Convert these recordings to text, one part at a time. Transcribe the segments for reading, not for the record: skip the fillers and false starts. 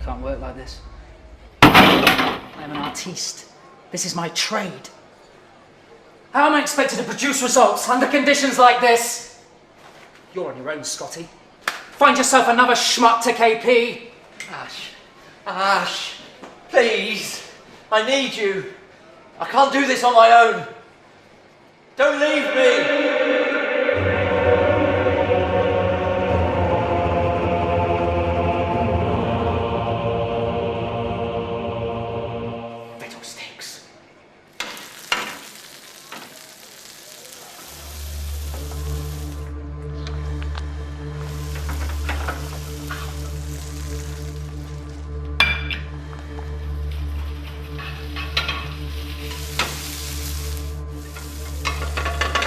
can't work like this. I am an artiste. This is my trade. How am I expected to produce results under conditions like this? You're on your own, Scotty. Find yourself another schmuck to KP. Ash. Ash. Please. I need you. I can't do this on my own. Don't leave me. Fiddlesticks.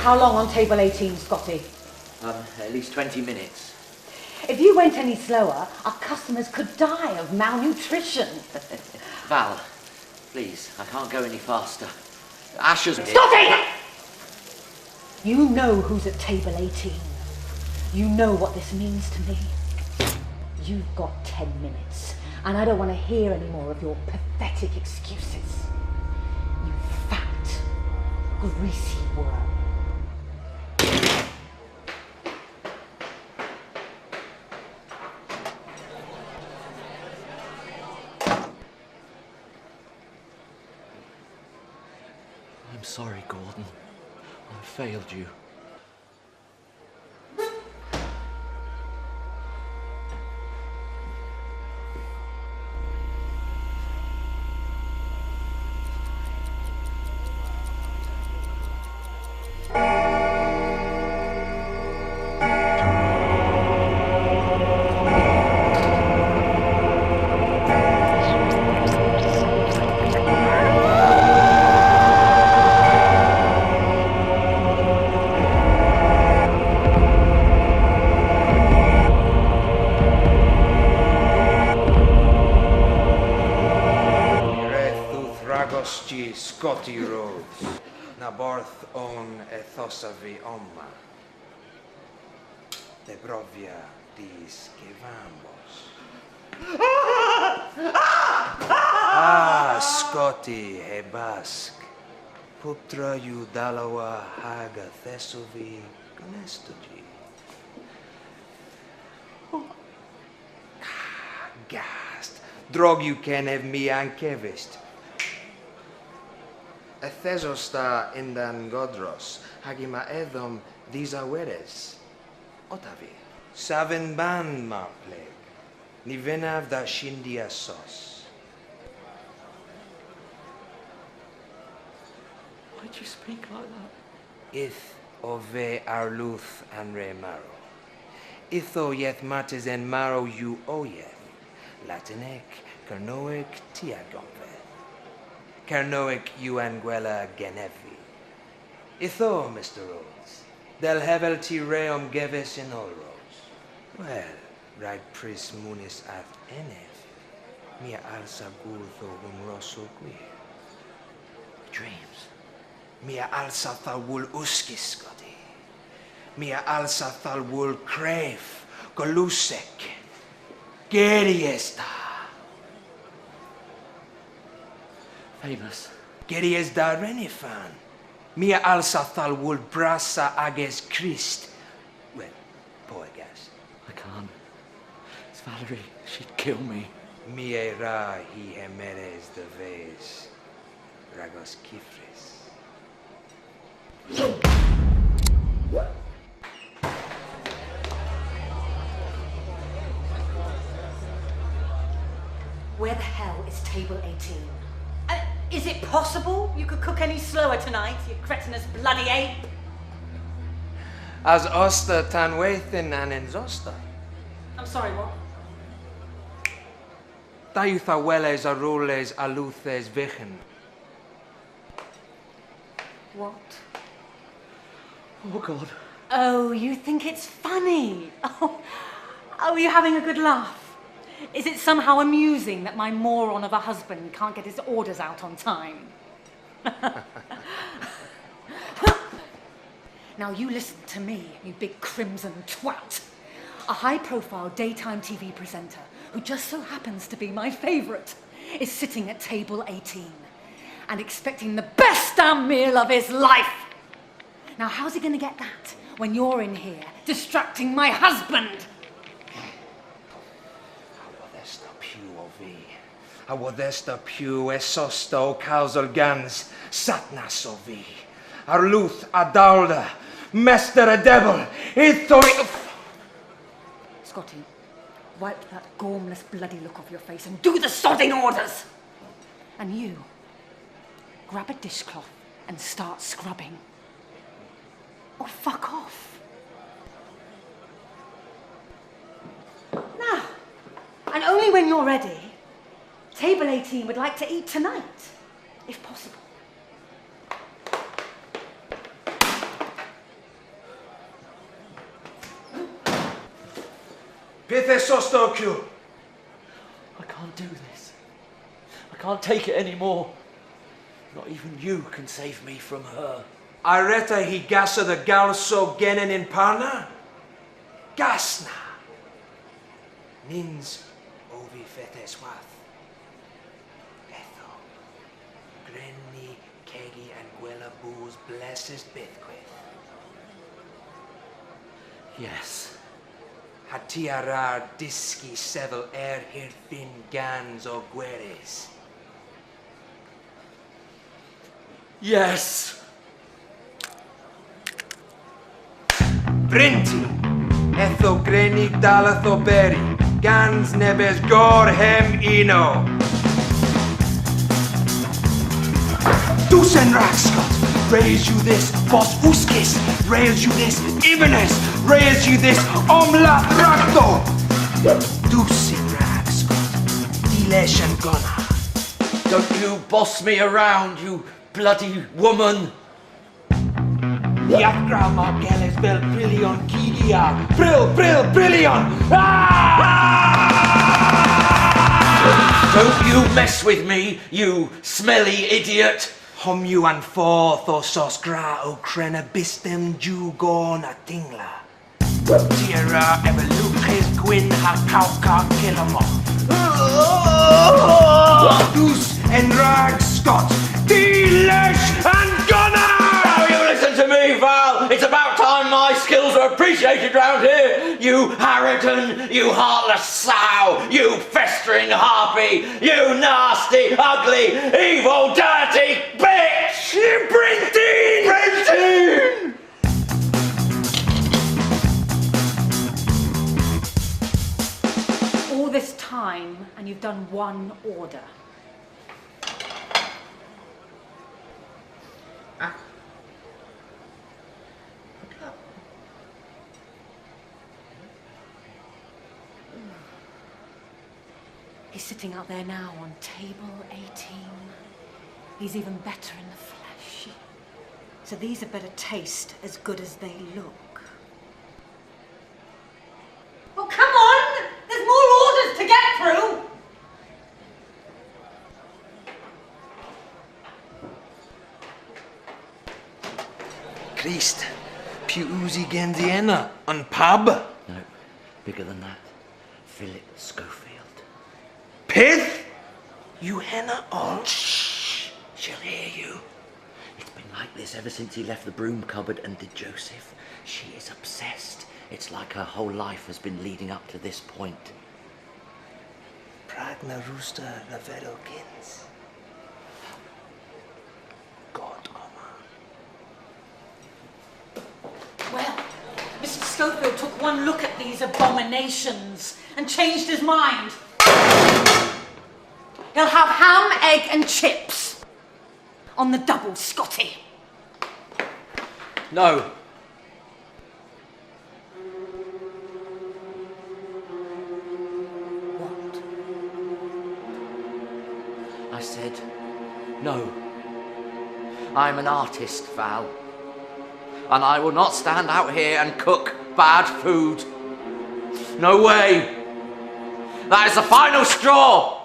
How long on table 18, Scotty? At least 20 minutes. If you went any slower, our customers could die of malnutrition. Val, please, I can't go any faster. Ash has... Scotty! You know who's at table 18. You know what this means to me. You've got 10 minutes, and I don't want to hear any more of your pathetic excuses. You fat, greasy worm. I'm sorry, Gordon. I failed you. Scotty Rhoades, naborth on ethosavi omma, de provia dis que vamos. Scotty hebask, putra ju dalawa haga thesovi gonestogi. Gast, drog you can have me ankevist. Ethezostar indan godros, hagima edom disaweres. Otavi. Saven ban marpleg, nivenav da shindia sos. Why'd you speak like that? Ith ove arluth anre maro. Itho yeth martes en maro you oyeth. Latinek, Kernewek tiagonve. Kernewek you anguela genevi. Itho, Mr. Rhoades, del hevel ti reum geves in olros. Well, right pris munis ath enev. Mia alsa gultho hum rosso qui. Dreams. Mia alsa thalwul uskis, Scotty. Mia alsa thalwul crave, golusek. Geriesta. Famous. Geriesta renifan. Mia alsa thalwul brasa ages Christ. Well, poor Agas. I can't. It's Valerie. She'd kill me. Mie ra hi hemeres de vez. Ragos kifres. Where the hell is table 18? Is it possible you could cook any slower tonight, you cretinous bloody ape? As osta tan weithin an enzosta. I'm sorry, what? Taiutha weles arules aluthes vichen. What? Oh, God. Oh, you think it's funny? Oh, are you having a good laugh? Is it somehow amusing that my moron of a husband can't get his orders out on time? Now you listen to me, you big crimson twat. A high-profile daytime TV presenter, who just so happens to be my favourite, is sitting at table 18 and expecting the best damn meal of his life. Now, how's he going to get that when you're in here distracting my husband? A wadesta più e sosto causal gans, satnas o vi. Arluth adalda, mester a devil, ithoi... Scotty, wipe that gormless bloody look off your face and do the sodding orders! And you, grab a dishcloth and start scrubbing. Or fuck off. Now, and only when you're ready, Table 18 would like to eat tonight, if possible. Pithe sostokyu. I can't do this. I can't take it anymore. Not even you can save me from her. Areta hi gasa the galso genen in parna? Gasna. Nins ovi feteswath. Etho. Grenni, Kegin and Gwella Boo's blessed Bithquith. Yes. Hatiarar diski sevel hirfin gans o gueres. Yes. Brinti, etho greni dalatho beri, gans nebes gorhem ino. Dusen Raxcot, raise you this Bos Uskis, raise you this Ibanez, raise you this Omla Rakto. Dusen Raxcot, Dileshan Gona. Don't you boss me around, you bloody woman. Yakra Margeles Bel Brillion Kidia, Brillion! Don't you mess with me, you smelly idiot. Hom you and forth o sos gra o crena bistem jugon a tingla. Tierra evoluches gwyn ha cauca kilamo. Dus en rag Scott, Dilesh and Gunner! Now you listen to me, Val. It's about time my skills are appreciated round here. You harridan, you heartless sow, you festering harpy, you nasty, ugly, evil, dirty bitch! Brinteen! All this time, and you've done one order. He's sitting out there now on table 18. He's even better in the flesh. So these had better taste as good as they look. Oh, come on! There's more orders to get through! Christ, più usi genziena, on pub? No, bigger than that. Philip Schofield. Pith? You henna on? Shh, she'll hear you. It's been like this ever since he left the broom cupboard and did Joseph. She is obsessed. It's like her whole life has been leading up to this point. Pragna rooster lavedokins. God, Well, Mr. Schofield took one look at these abominations and changed his mind. He'll have ham, egg and chips on the double, Scotty. No. What? I said, no. I'm an artist, Val. And I will not stand out here and cook bad food. No way. That is the final straw.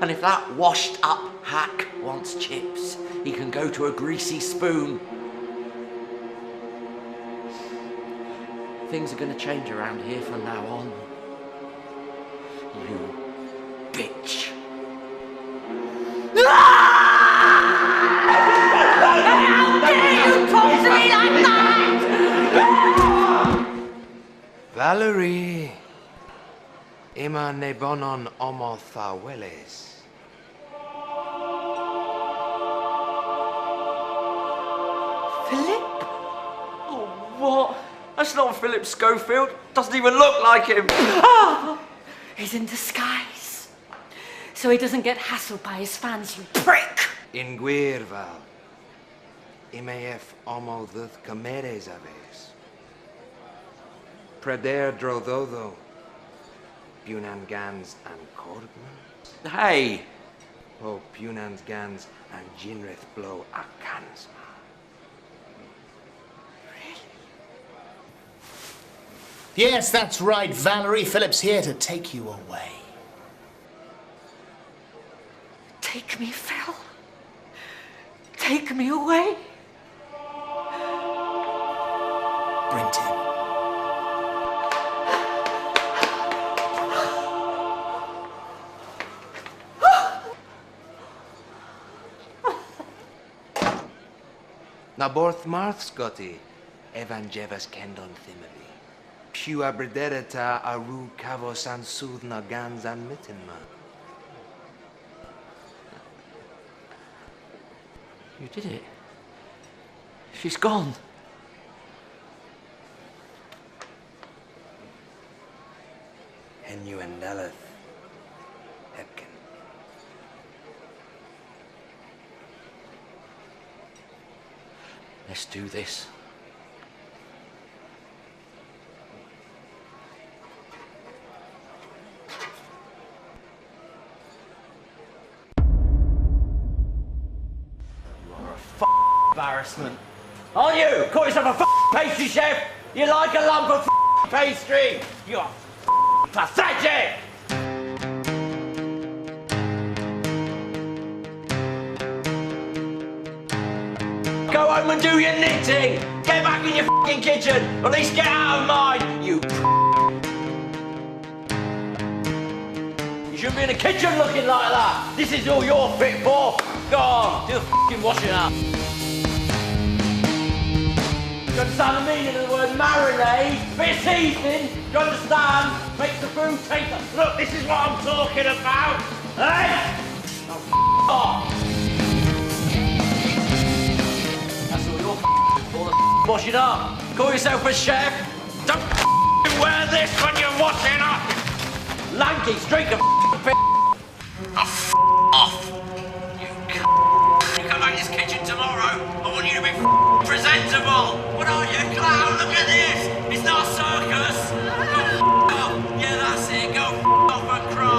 And if that washed up hack wants chips, he can go to a greasy spoon. Things are gonna change around here from now on. You bitch. How dare you talk to me like that? Valerie, ima ne bonon omo thaweles. Philip? Oh, what? That's not Philip Schofield. Doesn't even look like him. Oh, he's in disguise. So he doesn't get hassled by his fans, you prick! In Guirval, imef omo dhuth cameres aves. Preder drododo, punans gans and corgman. Hey! O punans gans and jinrith blow akansma. Yes, that's right, Valerie. Philip's here to take you away. Take me, Phil. Take me away. Brinton. Na borth marth, Scotty, evangevas kendon thimily. Pua bredereta aru kavos and sooth na gans and mittenma. You did it. She's gone. Henu and Eleth, Hepkin. Let's do this. Embarrassment. Aren't you? Call yourself a pastry chef? You like a lump of pastry? You're pathetic! Go home and do your knitting! Get back in your kitchen! Or at least get out of mine, you You shouldn't be in the kitchen looking like that! This is all you're fit for! Go on, do the washing up! Do you understand the meaning of the word marinade? Bit of seasoning, do you understand? Makes the food taste. Look, this is what I'm talking about! Hey! Now off! That's all you're for, the washing up. Call yourself a chef? Don't wear this when you're washing up! Lanky streak of off! You come back to this kitchen tomorrow. I want you to be presentable. What are you, clown? Look at this. It's not a circus. Go off. Yeah, that's it. Go off and cry.